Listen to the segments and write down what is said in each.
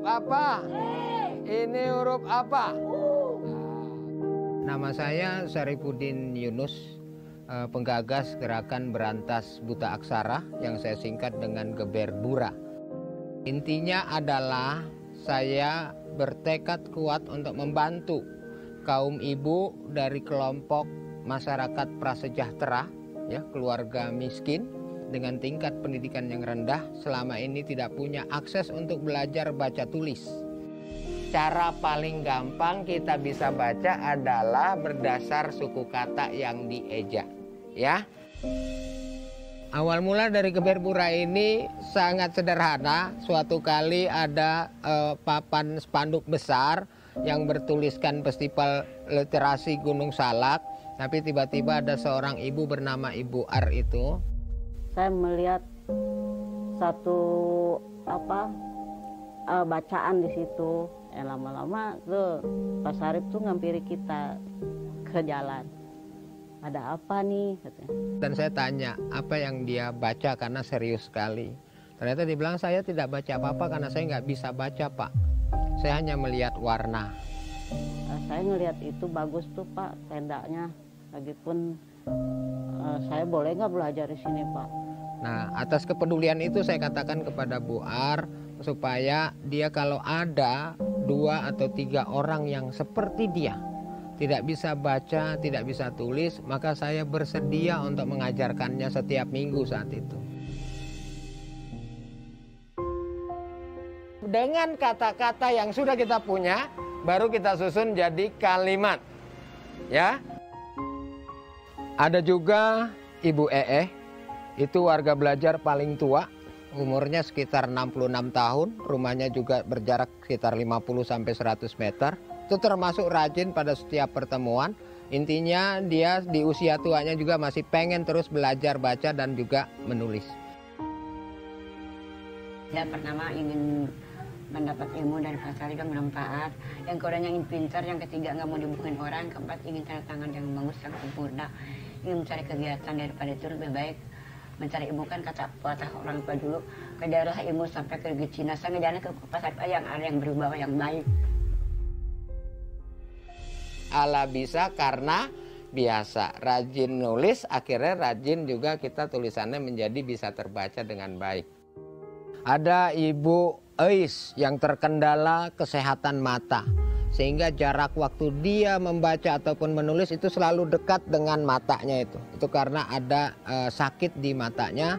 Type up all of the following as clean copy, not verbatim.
apa? Ini huruf apa? Nama saya Syarifuddin Yunus, penggagas gerakan berantas buta aksara yang saya singkat dengan Geberbura. Intinya adalah saya bertekad kuat untuk membantu kaum ibu dari kelompok masyarakat prasejahtera, ya, keluarga miskin dengan tingkat pendidikan yang rendah, selama ini tidak punya akses untuk belajar baca tulis. Cara paling gampang kita bisa baca adalah berdasar suku kata yang dieja, ya. Awal mula dari Geberbura ini sangat sederhana. Suatu kali ada papan spanduk besar yang bertuliskan Festival Literasi Gunung Salak, tapi tiba-tiba ada seorang ibu bernama Ibu Ar itu. Saya melihat satu bacaan di situ. Lama-lama tuh Pak Sarip tuh ngampiri kita ke jalan. Ada apa nih? Katanya. Dan saya tanya apa yang dia baca karena serius sekali. Ternyata dia bilang, saya tidak baca apa-apa karena saya nggak bisa baca, Pak. Saya hanya melihat warna. Saya ngelihat itu bagus tuh, Pak, tendanya. Lagipun saya boleh nggak belajar di sini, Pak? Nah, atas kepedulian itu saya katakan kepada Bu Ar supaya dia kalau ada 2 atau 3 orang yang seperti dia tidak bisa baca, tidak bisa tulis, maka saya bersedia untuk mengajarkannya setiap minggu saat itu. Dengan kata-kata yang sudah kita punya, baru kita susun jadi kalimat. Ya. Ada juga Ibu itu warga belajar paling tua, umurnya sekitar 66 tahun, rumahnya juga berjarak sekitar 50-100 meter. Itu termasuk rajin pada setiap pertemuan. Intinya dia di usia tuanya juga masih pengen terus belajar baca dan juga menulis. Saya pertama ingin mendapat ilmu dari Pak Sarip yang bermanfaat. Yang keduanya ingin pintar, yang ketiga nggak mau dibukuin orang, keempat ingin tanda tangan yang bagus, yang sempurna. Ingin mencari kegiatan, daripada itu lebih baik mencari ilmu. Kan kata orang tua dulu, ke daerah ilmu sampai ke Cina, saya ngejalan ke Pak Sarip yang ada yang berubah, yang baik. Ala bisa karena biasa, rajin nulis, akhirnya rajin juga kita tulisannya menjadi bisa terbaca dengan baik. Ada Ibu Eis yang terkendala kesehatan mata, sehingga jarak waktu dia membaca ataupun menulis itu selalu dekat dengan matanya itu. Itu karena ada sakit di matanya.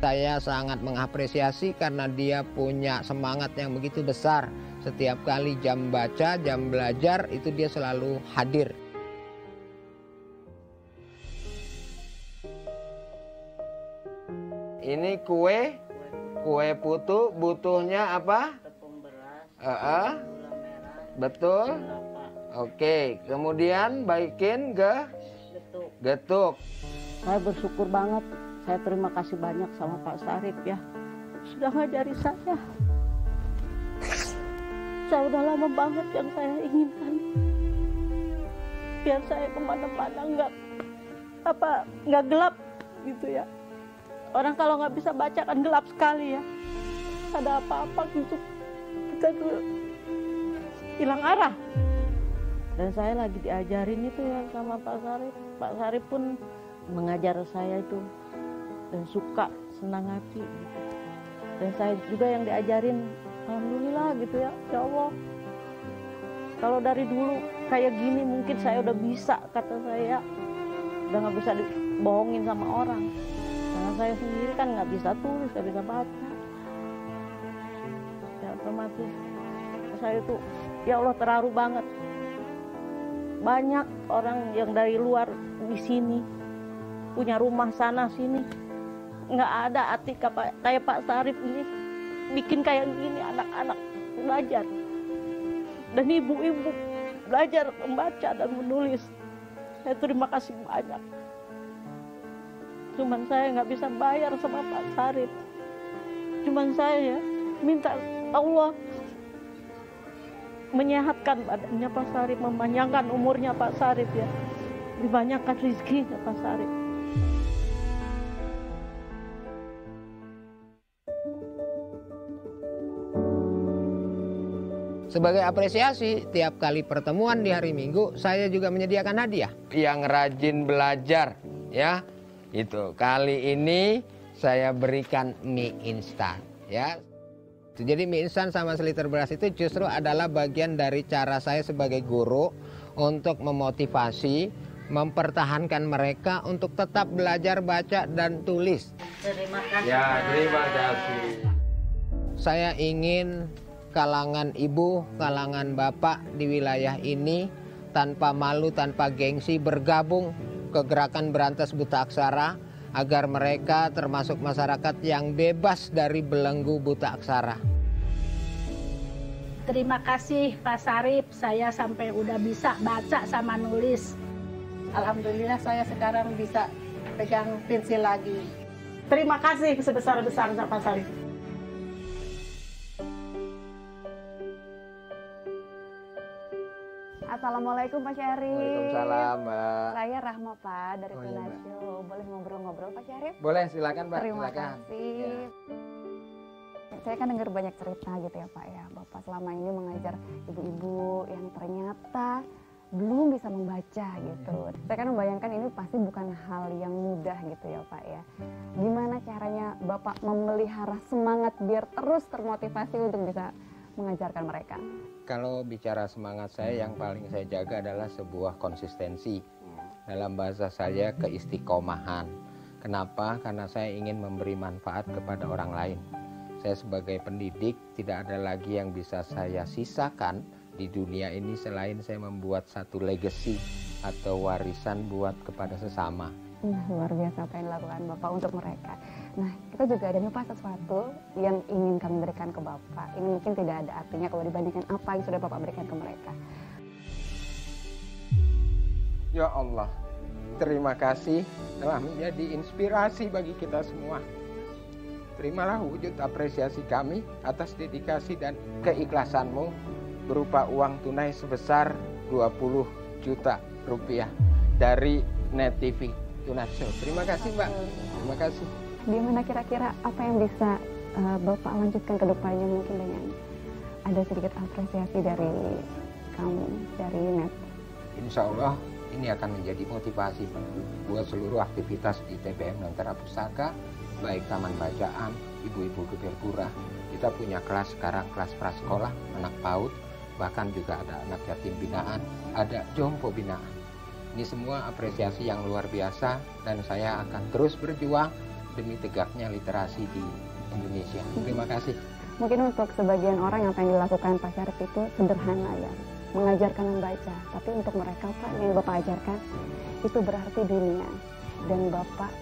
Saya sangat mengapresiasi karena dia punya semangat yang begitu besar. Setiap kali jam baca, jam belajar, itu dia selalu hadir. Ini kue putu, butuhnya apa? Tepung beras, gula merah, betul. Oke, kemudian baikin getuk. Saya bersyukur banget. Saya terima kasih banyak sama Pak Sarip ya. Sudah ngajari saya. Saya udah lama banget yang saya inginkan. Biar saya kemana-mana nggak gelap gitu ya. Orang kalau nggak bisa baca kan gelap sekali ya. Ada apa-apa gitu, kita tuh hilang arah. Dan saya lagi diajarin itu ya sama Pak Sarip. Pak Sarip pun mengajar saya itu dan suka, senang hati gitu. Dan saya juga yang diajarin, alhamdulillah gitu ya, ya Allah. Kalau dari dulu kayak gini mungkin saya udah bisa, kata saya. Udah nggak bisa dibohongin sama orang. Karena saya sendiri kan nggak bisa tulis, nggak bisa baca. Ya otomatis saya itu, ya Allah, terharu banget. Banyak orang yang dari luar di sini punya rumah sana sini, nggak ada arti kayak Pak Sarip ini bikin kayak gini anak-anak belajar dan ibu-ibu belajar membaca dan menulis. Saya terima kasih banyak. Cuman saya nggak bisa bayar sama Pak Sarip. Cuman saya minta Allah menyehatkan badannya Pak Sarip, memanjangkan umurnya Pak Sarip ya, dibanyakkan rezekinya Pak Sarip. Sebagai apresiasi, tiap kali pertemuan di hari Minggu, saya juga menyediakan hadiah. Yang rajin belajar, ya, itu kali ini saya berikan mie instan, ya. Jadi mie instan sama seliter beras itu justru adalah bagian dari cara saya sebagai guru untuk memotivasi, mempertahankan mereka untuk tetap belajar baca dan tulis. Terima kasih. Ya, terima kasih. Saya ingin kalangan ibu, kalangan bapak di wilayah ini tanpa malu, tanpa gengsi bergabung ke gerakan berantas buta aksara agar mereka termasuk masyarakat yang bebas dari belenggu buta aksara. Terima kasih Pak Sarip, saya sampai udah bisa baca sama nulis. Alhamdulillah saya sekarang bisa pegang pensil lagi. Terima kasih sebesar-besarnya Pak Sarip. Assalamualaikum Pak Syarif. Waalaikumsalam, Mbak. Saya Rahma Pak dari Oh, iya, Tuna Mbak. Show. Boleh ngobrol-ngobrol Pak Syarif? Boleh, silakan, Mbak. Terima Silakan. kasih. Ya. Saya kan dengar banyak cerita gitu ya Pak ya. Bapak selama ini mengajar ibu-ibu yang ternyata belum bisa membaca gitu. Saya kan membayangkan ini pasti bukan hal yang mudah gitu ya Pak ya. Gimana caranya Bapak memelihara semangat biar terus termotivasi untuk bisa mengajarkan mereka? Kalau bicara semangat saya, yang paling saya jaga adalah sebuah konsistensi. Dalam bahasa saya, keistiqomahan. Kenapa? Karena saya ingin memberi manfaat kepada orang lain. Saya sebagai pendidik tidak ada lagi yang bisa saya sisakan di dunia ini selain saya membuat satu legacy atau warisan buat kepada sesama. Luar biasa apa yang dilakukan Bapak untuk mereka. Nah, kita juga ada nih Pak sesuatu yang ingin kami berikan ke Bapak. Ini mungkin tidak ada artinya kalau dibandingkan apa yang sudah Bapak berikan ke mereka. Ya Allah, terima kasih telah menjadi inspirasi bagi kita semua. Terimalah wujud apresiasi kami atas dedikasi dan keikhlasanmu berupa uang tunai sebesar 20 juta rupiah dari Net TV Tuna Show. Terima kasih Mbak, terima kasih. Gimana kira-kira apa yang bisa Bapak lanjutkan ke depannya mungkin dengan ada sedikit apresiasi dari kamu, dari Net? Insya Allah ini akan menjadi motivasi buat seluruh aktivitas di TPM Lentera Pustaka, baik taman bacaan, ibu-ibu geber pura. Kita punya kelas sekarang, kelas prasekolah, anak PAUD, bahkan juga ada anak yatim binaan, ada jompo binaan. Ini semua apresiasi yang luar biasa dan saya akan terus berjuang demi tegaknya literasi di Indonesia. Terima kasih. Mungkin untuk sebagian orang yang pengen dilakukan Pak Syarif itu sederhana ya, mengajarkan membaca. Tapi untuk mereka Pak yang Bapak ajarkan itu berarti dunia dan Bapak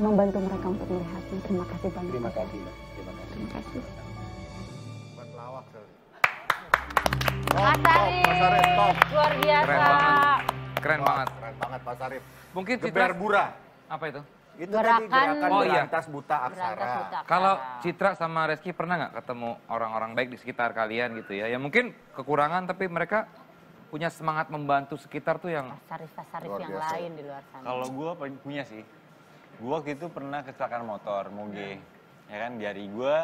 membantu mereka untuk melihatnya. Terima kasih banyak. Terima kasih, Mbak. Terima kasih. Terima kasih. Pak Sarip, top. luar biasa. Keren banget. Keren banget Pak Sarip. Mungkin Geber Citra, Bura. apa itu? Itu Gerakan- tadi gerakan Oh, iya. berantas buta Berantas aksara. buta aksara. Kalau Citra sama Reski pernah nggak ketemu orang-orang baik di sekitar kalian gitu ya? Ya mungkin kekurangan tapi mereka punya semangat membantu sekitar tuh yang Sarif-sarif Luar yang biasa. lain di luar sana. Kalau gue punya sih, gue waktu itu pernah kecelakaan motor, moge, ya kan jari gue